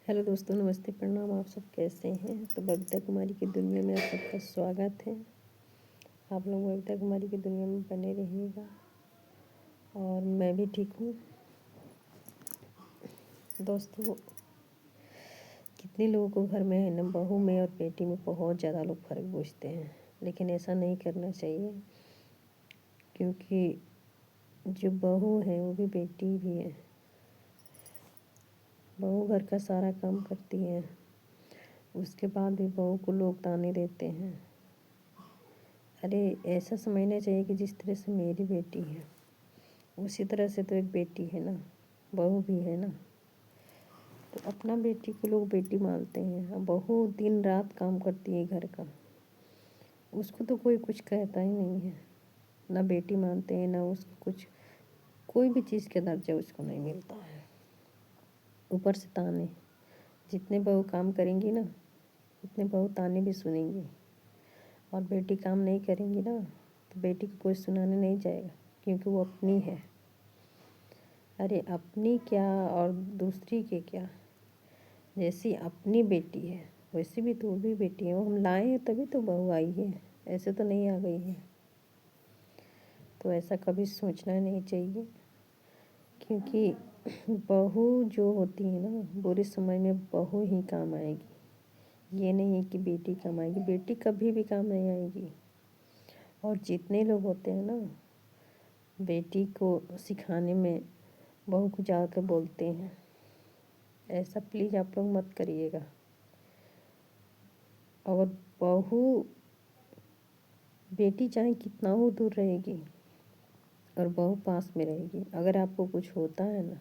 Hello दोस्तों, नमस्ते, प्रणाम। आप सब कैसे हैं? तो बबीता कुमारी की दुनिया में आप सबका स्वागत है। आप लोग बबीता कुमारी की दुनिया में बने रहिएगा और मैं भी ठीक हूँ। दोस्तों, कितने लोगों को घर में है ना, बहू में और बेटी में बहुत ज़्यादा लोग फ़र्क पूछते हैं, लेकिन ऐसा नहीं करना चाहिए, क्योंकि जो बहू है वो भी बेटी भी है। बहू घर का सारा काम करती है, उसके बाद भी बहू को लोग ताने देते हैं। अरे, ऐसा समझना चाहिए कि जिस तरह से मेरी बेटी है उसी तरह से तो एक बेटी है ना, बहू भी है ना। तो अपना बेटी को लोग बेटी मानते हैं, अब बहू दिन रात काम करती है घर का, उसको तो कोई कुछ कहता ही नहीं है। ना बेटी मानते हैं, ना उसको कुछ, कोई भी चीज़ का दर्जा उसको नहीं मिलता है। ऊपर से ताने, जितने बहू काम करेंगी ना उतने बहू ताने भी सुनेंगी। और बेटी काम नहीं करेंगी ना तो बेटी को कोई सुनाने नहीं जाएगा, क्योंकि वो अपनी है। अरे, अपनी क्या और दूसरी के क्या, जैसी अपनी बेटी है वैसी भी तो वो भी बेटी है। वो हम लाए हैं तभी तो बहू आई है, ऐसे तो नहीं आ गई है। तो ऐसा कभी सोचना नहीं चाहिए, क्योंकि बहू जो होती है ना, बुरे समय में बहू ही काम आएगी। ये नहीं है कि बेटी काम आएगी, बेटी कभी भी काम नहीं आएगी। और जितने लोग होते हैं ना, बेटी को सिखाने में बहू को ज़्यादातर बोलते हैं, ऐसा प्लीज़ आप लोग मत करिएगा। और बहू, बेटी चाहे कितना हो दूर रहेगी और बहू पास में रहेगी, अगर आपको कुछ होता है ना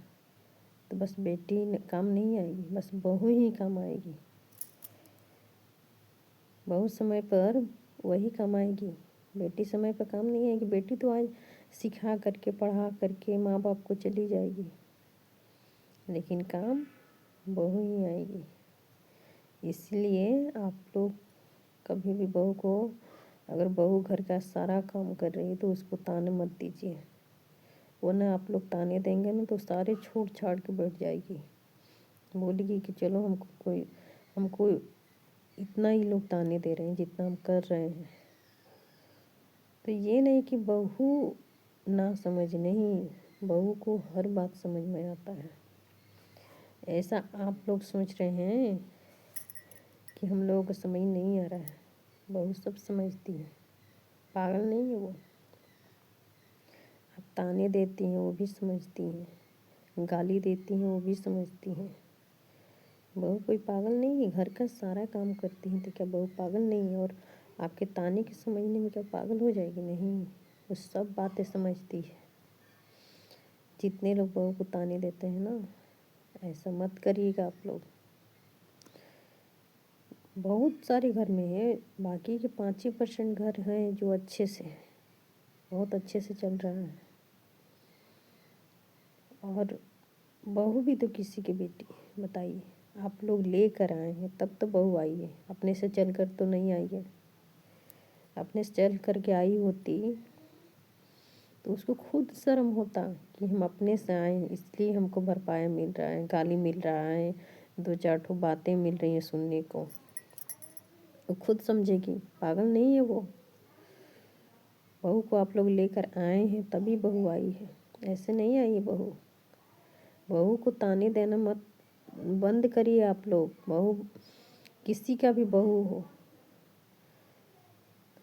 तो बस बेटी काम नहीं आएगी, बस बहू ही काम आएगी। बहू समय पर वही काम आएगी, बेटी समय पर काम नहीं आएगी। बेटी तो आज सिखा करके पढ़ा करके माँ बाप को चली जाएगी, लेकिन काम बहू ही आएगी। इसलिए आप लोग कभी भी बहू को, अगर बहू घर का सारा काम कर रही है तो उसको ताने मत दीजिए, वरना आप लोग ताने देंगे ना तो सारे छोड़ छाड़ के बैठ जाएगी। बोलेगी कि चलो हमको इतना ही लोग ताने दे रहे हैं जितना हम कर रहे हैं। तो ये नहीं कि बहू ना समझ, नहीं, बहू को हर बात समझ में आता है। ऐसा आप लोग सोच रहे हैं कि हम लोगों को समझ नहीं आ रहा है, बहू सब समझती है, पागल नहीं है वो। आप ताने देती हैं वो भी समझती हैं, गाली देती हैं वो भी समझती हैं। बहू कोई पागल नहीं है, घर का सारा काम करती है, तो क्या बहू पागल नहीं है? और आपके ताने के समझने में क्या पागल हो जाएगी? नहीं, वो सब बातें समझती है। जितने लोग बहू को ताने देते हैं ना, ऐसा मत करिएगा आप लोग। बहुत सारे घर में है, बाकी के 5% घर हैं जो अच्छे से, बहुत अच्छे से चल रहा है। और बहू भी तो किसी की बेटी, बताइए। आप लोग लेकर आए हैं तब तो बहू आई है, अपने से चल कर तो नहीं आई है। अपने से चल कर के आई होती तो उसको खुद शर्म होता कि हम अपने से आए, इसलिए हमको भरपाया मिल रहा है, गाली मिल रहा है, 2-4 बातें मिल रही हैं सुनने को। वो खुद समझेगी, पागल नहीं है वो। बहू को आप लोग लेकर आए हैं तभी बहू आई है, ऐसे नहीं आई है बहू। बहू को ताने देना मत, बंद करिए आप लोग। बहू, किसी का भी बहू हो,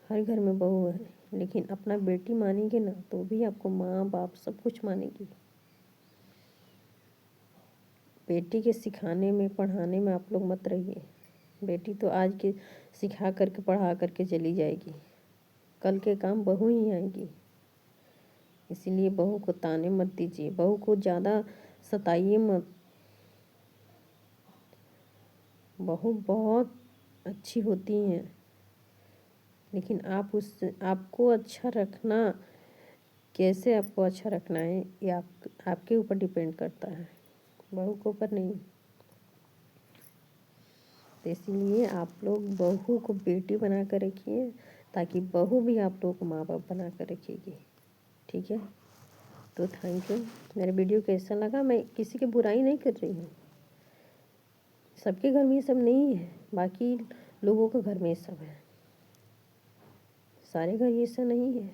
हर घर में बहू है, लेकिन अपना बेटी मानेंगे ना तो भी आपको माँ बाप सब कुछ मानेगी। बेटी के सिखाने में पढ़ाने में आप लोग मत रहिए। बेटी तो आज के सिखा करके पढ़ा करके चली जाएगी, कल के काम बहू ही आएगी। इसीलिए बहू को ताने मत दीजिए, बहू को ज़्यादा सताइए मत। बहू बहुत अच्छी होती हैं, लेकिन आपको अच्छा रखना, कैसे आपको अच्छा रखना है ये आपके ऊपर डिपेंड करता है, बहू के ऊपर नहीं। तो इसीलिए आप लोग बहू को बेटी बना कर रखिए, ताकि बहू भी आप लोग को माँ बाप बना कर रखेगी। ठीक है, तो थैंक यू। मेरा वीडियो कैसा लगा? मैं किसी की बुराई नहीं कर रही हूँ, सबके घर में ये सब नहीं है, बाकी लोगों के घर में ये सब है, सारे घर ये सब नहीं है।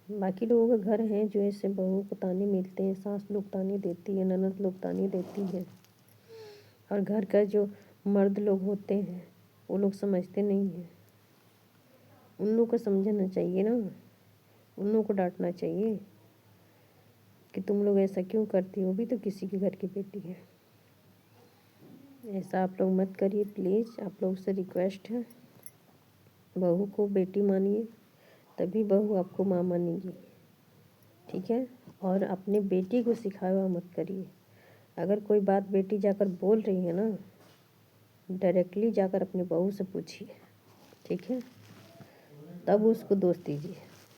बाकी लोगों के घर हैं जो ऐसे बहू को ताने मिलते हैं, सास लोग ताने देती है, ननद लोग ताने देती है, और घर का जो मर्द लोग होते हैं वो लोग समझते नहीं हैं। उन लोग को समझना चाहिए ना, उन लोगों को डांटना चाहिए कि तुम लोग ऐसा क्यों करती हो, भी तो किसी के घर की बेटी है। ऐसा आप लोग मत करिए प्लीज़, आप लोग से रिक्वेस्ट है। बहू को बेटी मानिए, तभी बहू आपको माँ मानेगी, ठीक है। और अपने बेटी को सिखावा मत करिए। अगर कोई बात बेटी जाकर बोल रही है ना, डायरेक्टली जाकर अपने बहू से पूछिए, ठीक है, तब उसको दोष दीजिए।